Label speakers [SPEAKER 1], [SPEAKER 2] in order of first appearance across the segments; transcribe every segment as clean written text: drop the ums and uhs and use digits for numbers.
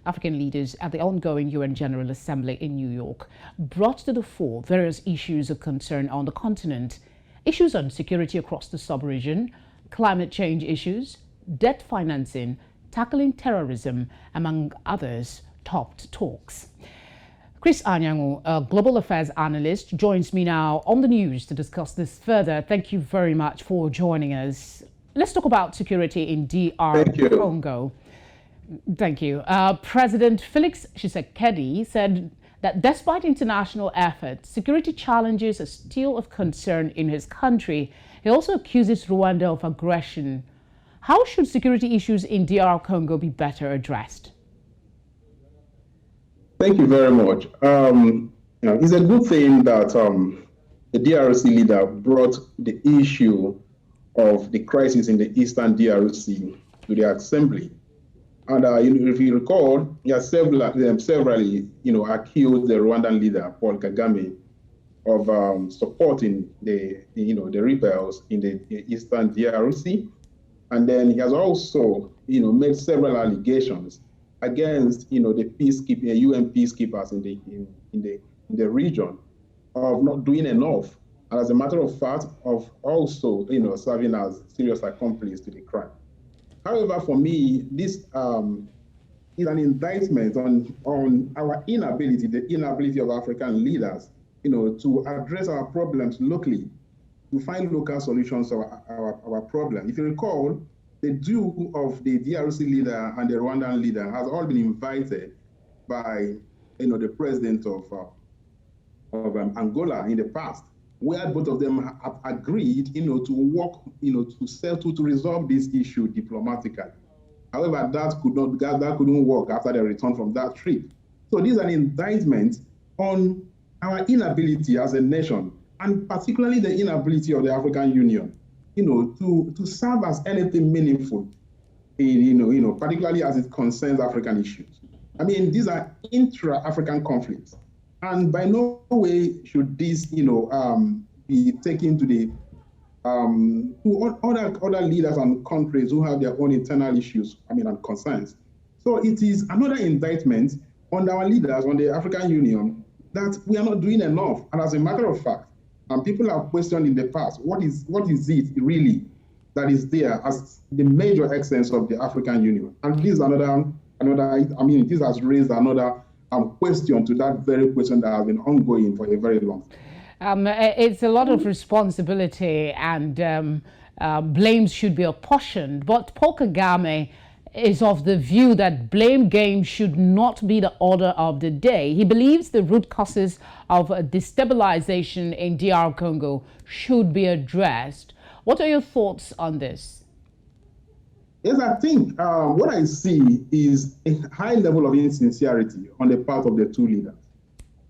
[SPEAKER 1] African leaders at the ongoing UN General Assembly in New York brought to the fore various issues of concern on the continent. Issues on security across the sub-region, climate change issues, debt financing, tackling terrorism, among others, topped talks. Chris Anyangu, a global affairs analyst, joins me now on the news to discuss this further. Thank you very much for joining us. Let's talk about security in DR Congo. Thank you. President Felix Tshisekedi said that despite international efforts, security challenges are still of concern in his country. He also accuses Rwanda of aggression. How should security issues in DR Congo be better addressed?
[SPEAKER 2] Thank you very much. It's a good thing that the DRC leader brought the issue of the crisis in the Eastern DRC to the Assembly. And if you recall, he has severally, accused the Rwandan leader, Paul Kagame, of supporting the rebels in the Eastern DRC. And then he has also, made several allegations against, the peacekeeping, UN peacekeepers in the region of not doing enough, and as a matter of fact, of also, serving as serious accomplice to the crime. However, for me, this is an indictment on our inability, the inability of African leaders, to address our problems locally, to find local solutions to our problem. If you recall, the due of the DRC leader and the Rwandan leader has all been invited by, the president of Angola in the past, where both of them have agreed, to work, to settle, to resolve this issue diplomatically. However, that couldn't work after the return from that trip. So this is an indictment on our inability as a nation, and particularly the inability of the African Union, to serve as anything meaningful, particularly as it concerns African issues. I mean, these are intra-African conflicts. And by no way should this, be taken to the to other leaders and countries who have their own internal issues, and concerns. So it is another indictment on our leaders, on the African Union, that we are not doing enough. And as a matter of fact, people have questioned in the past, what is it really that is there as the major essence of the African Union? And this is this has raised another question to that very question that has been ongoing for a very long time.
[SPEAKER 1] It's a lot of responsibility and blames should be apportioned, but Paul Kagame is of the view that blame game should not be the order of the day. He believes the root causes of destabilization in DR Congo should be addressed. What are your thoughts on this?
[SPEAKER 2] Yes, I think what I see is a high level of insincerity on the part of the two leaders.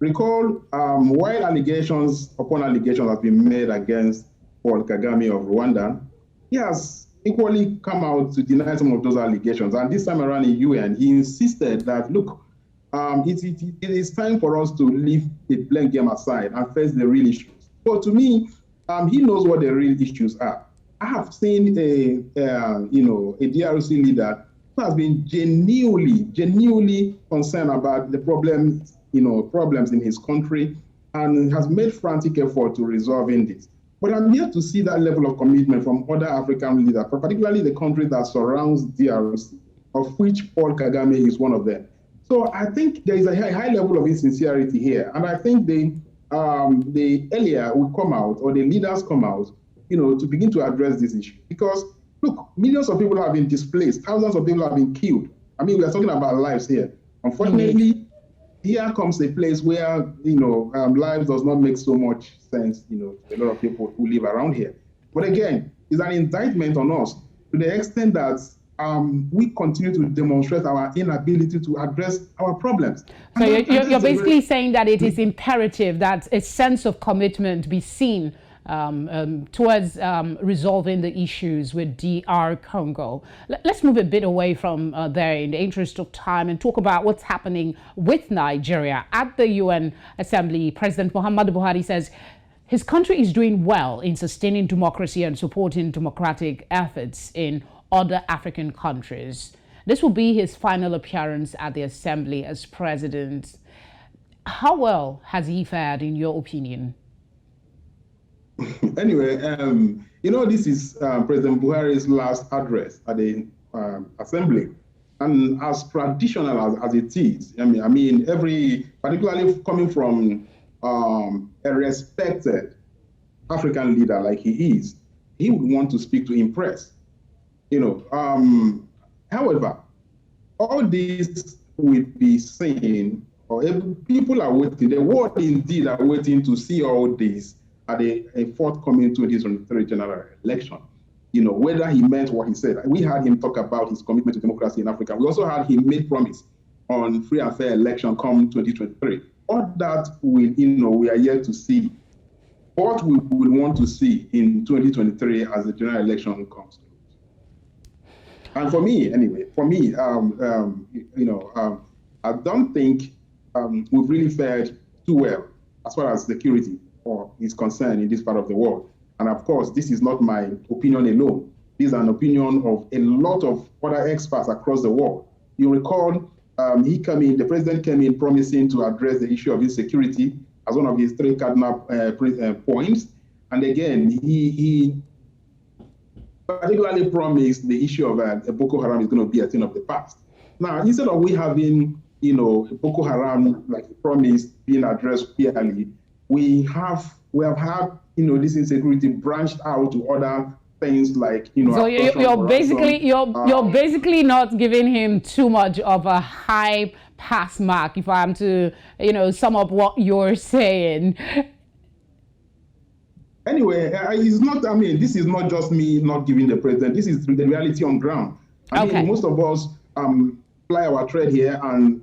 [SPEAKER 2] Recall, while allegations upon allegations have been made against Paul Kagame of Rwanda, he has equally come out to deny some of those allegations. And this time around in UN, he insisted that, look, it is time for us to leave the blame game aside and face the real issues. But to me, he knows what the real issues are. I have seen a DRC leader who has been genuinely concerned about the problems in his country and has made frantic effort to resolving this. But I'm yet to see that level of commitment from other African leaders, particularly the country that surrounds DRC, of which Paul Kagame is one of them. So I think there is a high level of insincerity here. And I think the earlier we come out, or the leaders come out, to begin to address this issue. Because, look, millions of people have been displaced, thousands of people have been killed. We are talking about lives here. Unfortunately, here comes a place where, lives does not make so much sense, to a lot of people who live around here. But again, it's an indictment on us to the extent that we continue to demonstrate our inability to address our problems.
[SPEAKER 1] So you're basically saying that it is imperative that a sense of commitment be seen towards resolving the issues with DR Congo. Let's move a bit away from there in the interest of time and talk about what's happening with Nigeria. At the UN Assembly, President Muhammadu Buhari says his country is doing well in sustaining democracy and supporting democratic efforts in other African countries. This will be his final appearance at the assembly as president. How well has he fared, in your opinion?
[SPEAKER 2] Anyway, this is President Buhari's last address at the assembly. And as traditional as it is, particularly coming from a respected African leader like he is, he would want to speak to impress. However, all this will be seen, or people are waiting, the world indeed are waiting to see all this at a forthcoming 2023 general election. Whether he meant what he said. We had him talk about his commitment to democracy in Africa. We also had him make promise on free and fair election come 2023. All that we are yet to see. What we will want to see in 2023 as the general election comes. And for me, anyway, I don't think we've really fared too well as far as security is concerned in this part of the world. And of course, this is not my opinion alone. This is an opinion of a lot of other experts across the world. You recall, the president came in promising to address the issue of insecurity as one of his three cardinal points. And again, he particularly promised the issue of Boko Haram is going to be a thing of the past. Now, instead of we having, Boko Haram, like he promised, being addressed clearly, we have had, this insecurity branched out to other things like,
[SPEAKER 1] So you're basically not giving him too much of a high pass mark, if I'm to, sum up what you're saying.
[SPEAKER 2] Anyway, it's not, this is not just me not giving the president. This is the reality on ground. Most of us fly our trade here, and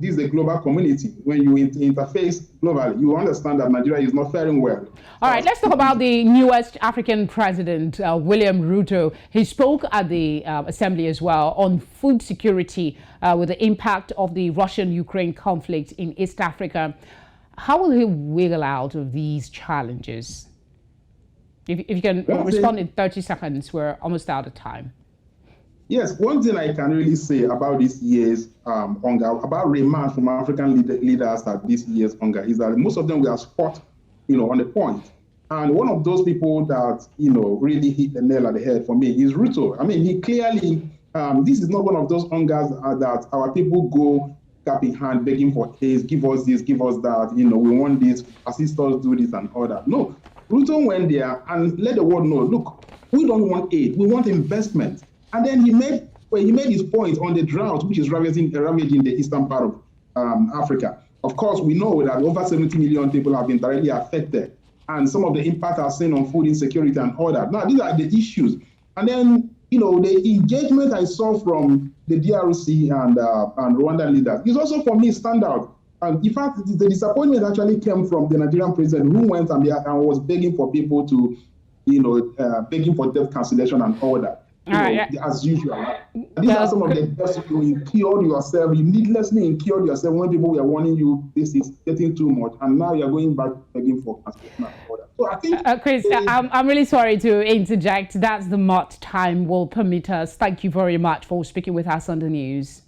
[SPEAKER 2] this is a global community. When you interface globally, you understand that Nigeria is not faring well.
[SPEAKER 1] All right, let's talk about the newest African president, William Ruto. He spoke at the assembly as well on food security with the impact of the Russian-Ukraine conflict in East Africa. How will he wiggle out of these challenges? If you can respond in 30 seconds, we're almost out of time.
[SPEAKER 2] Yes, one thing I can really say about this year's hunger, about remarks from African leaders at this year's hunger, is that most of them were spot, on the point. And one of those people that, really hit the nail on the head for me is Ruto. He clearly, this is not one of those hungers that our people go cap in hand begging for aid, give us this, give us that, we want this, assist us do this and all that. No, Ruto went there and let the world know, look, we don't want aid, we want investment. And then he made his point on the drought, which is ravaging the eastern part of Africa. Of course, we know that over 70 million people have been directly affected, and some of the impact are seen on food insecurity and all that. Now, these are the issues. And then, the engagement I saw from the DRC and Rwanda leaders is also, for me, standout. And in fact, the disappointment actually came from the Nigerian president, who went and was begging for people to, begging for debt cancellation and all that. As usual. These are some of the best. You incurred yourself, you needlessly incurred yourself when people were warning you this is getting too much, and now you're going back begging for cancellation. So I think
[SPEAKER 1] Chris, I'm really sorry to interject. That's the much time will permit us. Thank you very much for speaking with us on the news.